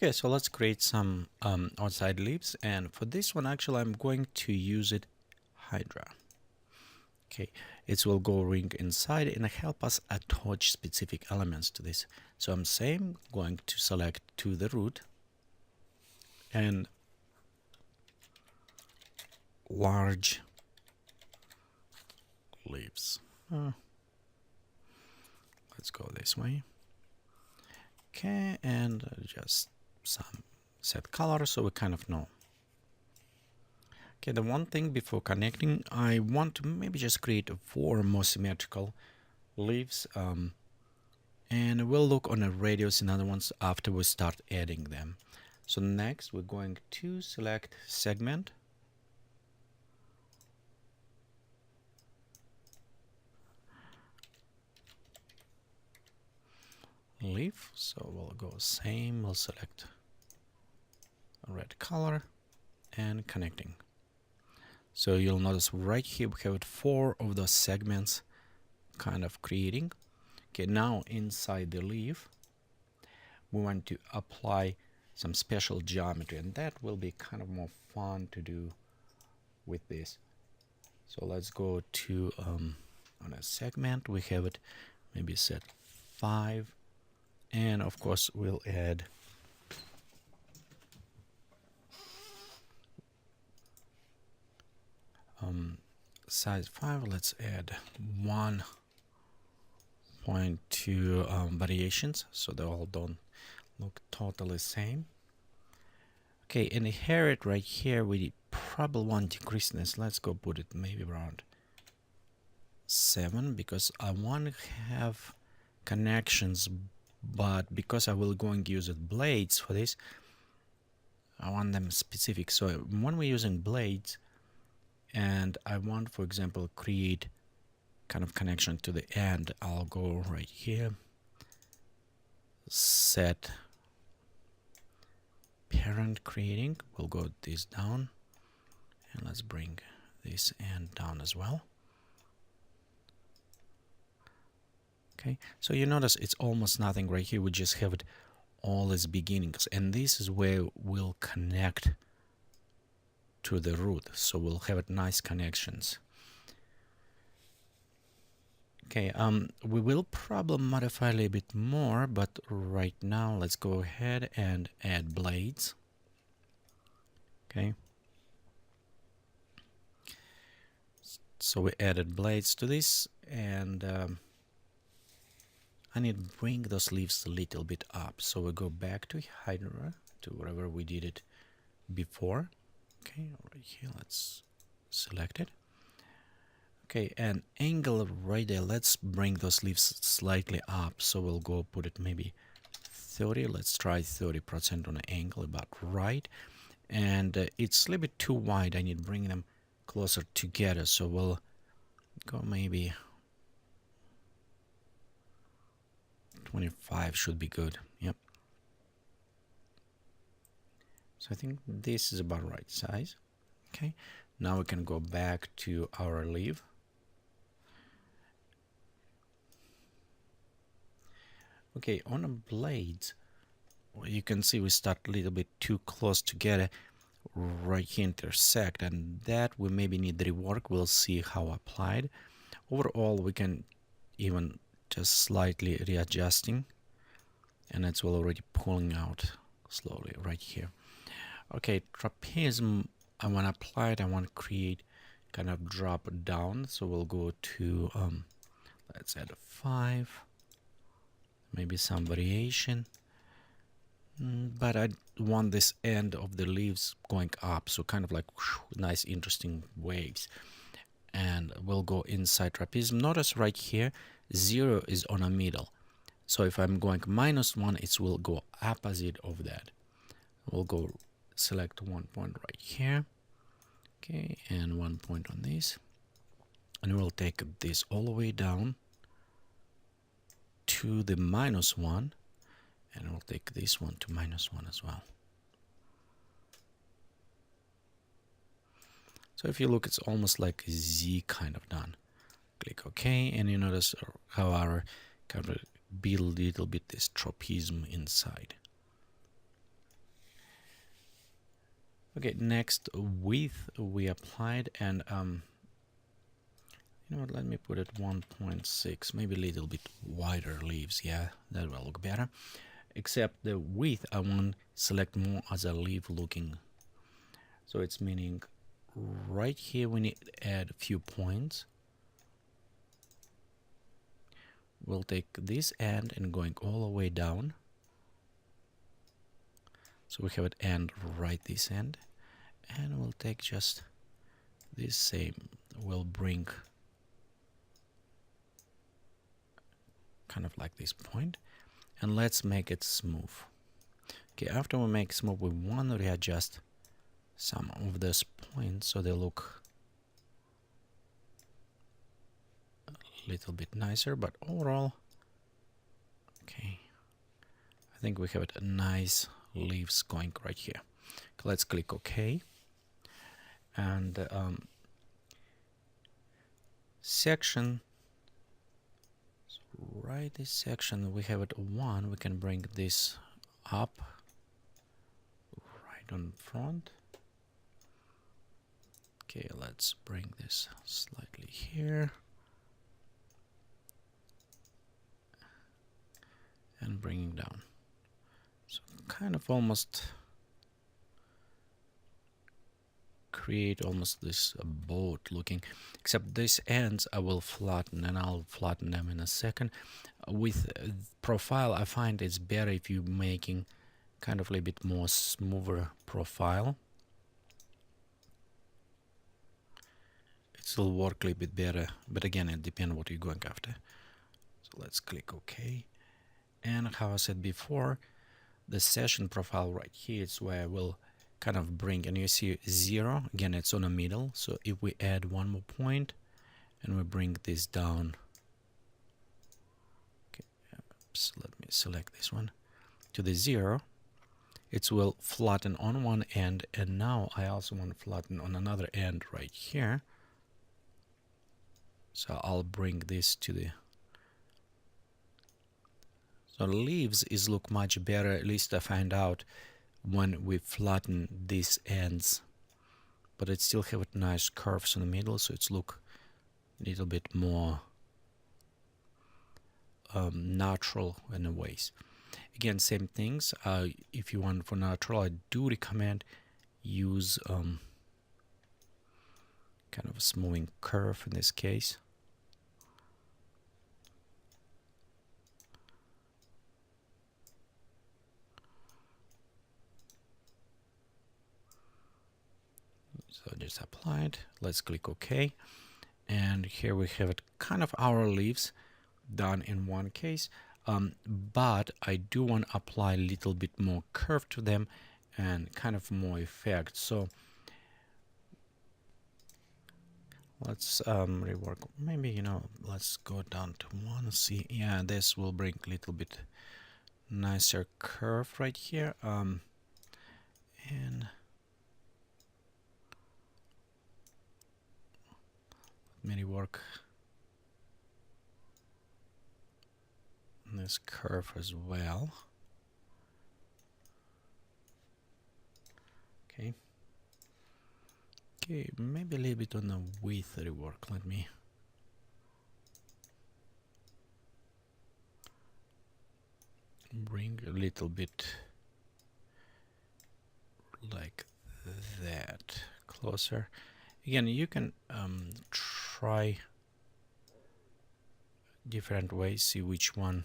Okay, so let's create some outside leaves, and for this one actually I'm going to use it Hydra. Okay, it will go ring inside and help us attach specific elements to this. So I'm going to select to the root and large leaves. Let's go this way. Okay, and just some set color so we kind of know. Okay, the one thing before connecting, I want to maybe just create 4 more symmetrical leaves, and we'll look on a radius in other ones after we start adding them. So next we're going to select segment, leaf, so we'll go same, we'll select a red color and connecting. So you'll notice right here we have 4 of those segments kind of creating. Okay, now inside the leaf we want to apply some special geometry, and that will be kind of more fun to do with this. So let's go to on a segment, we have it maybe set 5, and of course we'll add size 5. Let's add 1.2 variations so they all don't look totally same. Okay, and here it right here we probably want decreaseness. Let's go put it maybe around 7, because I want to have connections, but because I will going to use it blades for this, I want them specific. So when we're using blades and I want, for example, create kind of connection to the end, I'll go right here, set parent creating, we'll go this down, and let's bring this end down as well. Okay, so you notice it's almost nothing right here, we just have it all as beginnings, and this is where we'll connect to the root, so we'll have it nice connections. Okay, we will probably modify a little bit more, but right now let's go ahead and add blades. Okay, so we added blades to this, and I need to bring those leaves a little bit up, so we go back to Hydra, to wherever we did it before. Okay, right here, let's select it. Okay, and angle right there, let's bring those leaves slightly up, so we'll go put it maybe 30. Let's try 30% on the angle, about right. And it's a little bit too wide, I need to bring them closer together, so we'll go maybe 25 should be good. Yep. So I think this is about right size. Okay, now we can go back to our leaf. Okay, on the blades, you can see we start a little bit too close together, right here intersect, and that we maybe need rework. We'll see how applied. Overall, we can even just slightly readjusting, and it's already pulling out slowly right here. Okay, trapezium, I want to apply it, I want to create kind of drop down, so we'll go to let's add a 5, maybe some variation, but I want this end of the leaves going up, so kind of like nice interesting waves. And we'll go inside trapezium. Notice right here 0 is on a middle, so if I'm going -1, it will go opposite of that. We'll go select 1 point right here, okay, and 1 point on this, and we'll take this all the way down to the -1, and we'll take this one to -1 as well. So if you look, it's almost like a Z kind of done. Click OK, and you notice how our kind of build a little bit this trapezium inside. Okay, next width we applied, and you know what, let me put it 1.6, maybe a little bit wider leaves. Yeah, that will look better. Except the width I want select more as a leaf looking. So it's meaning right here we need to add a few points. We'll take this end and going all the way down. So we have it end right this end. And we'll take just this same. We'll bring kind of like this point. And let's make it smooth. Okay, after we make smooth, we want to readjust some of those points so they look a little bit nicer, but overall, okay, I think we have it nice leaves going right here. Okay, let's click OK. And section, so right this section, we have it 1. We can bring this up right on front. Okay, let's bring this slightly here. And bringing down. So kind of almost create almost this boat looking, except these ends I will flatten, and I'll flatten them in a second. With profile, I find it's better if you're making kind of a little bit more smoother profile. It will work a little bit better, but again, it depends what you're going after. So let's click OK. And how I said before, the session profile right here is where I will kind of bring, and you see 0, again it's on the middle. So if we add one more point and we bring this down, okay, oops, let me select this one to the 0, it will flatten on one end, and now I also want to flatten on another end right here. So I'll bring this to the, so leaves is look much better, at least I find out, when we flatten these ends, but it still have nice curves in the middle, so it's look a little bit more natural in a ways. Again, same things. If you want for natural, I do recommend use kind of a smoothing curve in this case. So just apply it. Let's click OK. And here we have it, kind of our leaves done in one case. But I do want to apply a little bit more curve to them and kind of more effect. So let's rework. Maybe, you know, let's go down to 1. See, yeah, this will bring a little bit nicer curve right here. And maybe work this curve as well. Okay. Okay, maybe a little bit on the width rework. Let me bring a little bit like that closer. Again, you can try different ways, see which one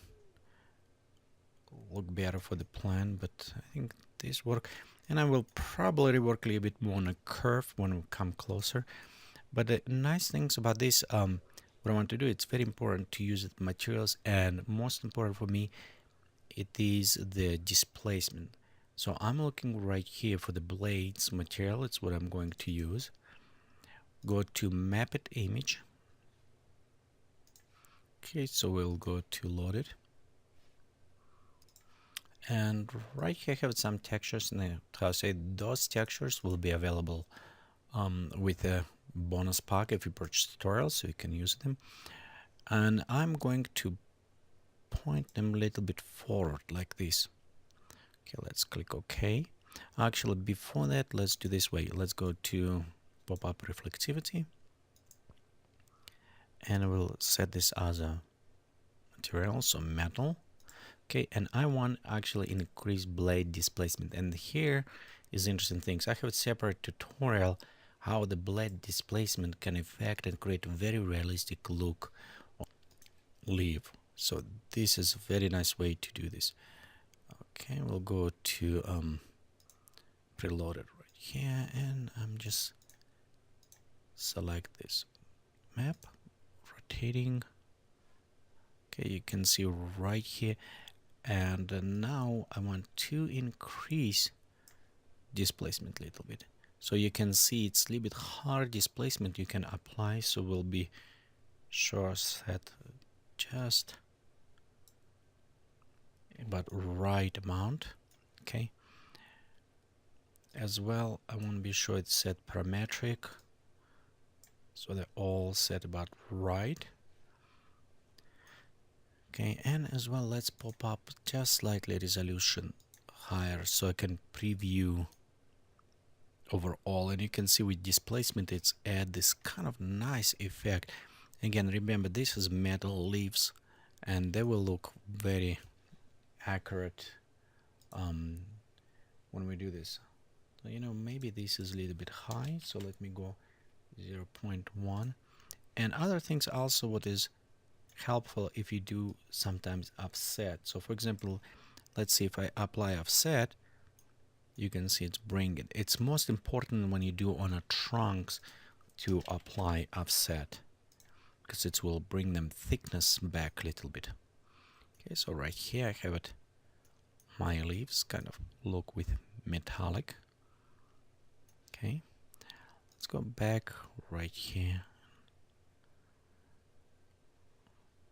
look better for the plan, but I think this work. And I will probably work a little bit more on a curve when we come closer. But the nice things about this, what I want to do, it's very important to use the materials, and most important for me, it is the displacement. So I'm looking right here for the blades material. It's what I'm going to use. Go to map it image. Okay, so we'll go to load it. And right here I have some textures, and how I say those textures will be available with a bonus pack if you purchase tutorials, so you can use them. And I'm going to point them a little bit forward like this. Okay, let's click OK. Actually, before that, let's do this way. Let's go to pop-up reflectivity, and we'll set this as a material, so metal. Okay, and I want actually increase blade displacement, and here is interesting things. I have a separate tutorial how the blade displacement can affect and create a very realistic look on leaf. So this is a very nice way to do this. Okay, we'll go to preloaded right here, and I'm just select this map, rotating. Okay, you can see right here, and now I want to increase displacement a little bit, so you can see it's a little bit hard displacement you can apply. So we'll be sure set just about right amount. Okay, as well I want to be sure it's set parametric, so they're all set about right. Okay, and as well let's pop up just slightly resolution higher so I can preview overall, and you can see with displacement it's add this kind of nice effect. Again, remember this is metal leaves, and they will look very accurate when we do this. So, you know, maybe this is a little bit high, so let me go 0.1. And other things also, what is helpful if you do sometimes offset. So for example, let's see if I apply offset, you can see it's bring it. It's most important when you do on a trunks to apply offset, because it will bring them thickness back a little bit. Okay, so right here I have it, my leaves kind of look with metallic. Okay, let's go back right here.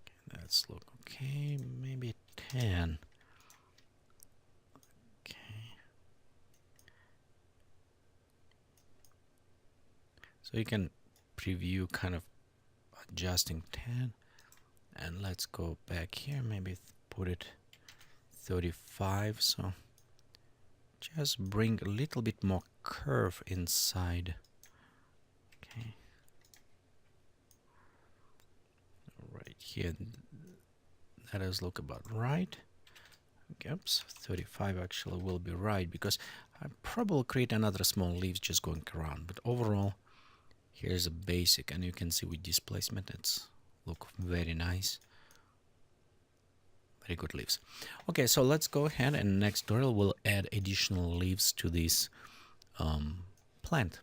Okay, let's look. Okay, maybe 10. Okay. So you can preview kind of adjusting 10, and let's go back here, maybe put it 35, so just bring a little bit more curve inside. Okay, right here, that does look about right. Oops, 35 actually will be right, because I probably create another small leaves just going around, but overall here's a basic, and you can see with displacement it's look very nice. Very good leaves. Okay, so let's go ahead, and next tutorial we'll add additional leaves to this plant.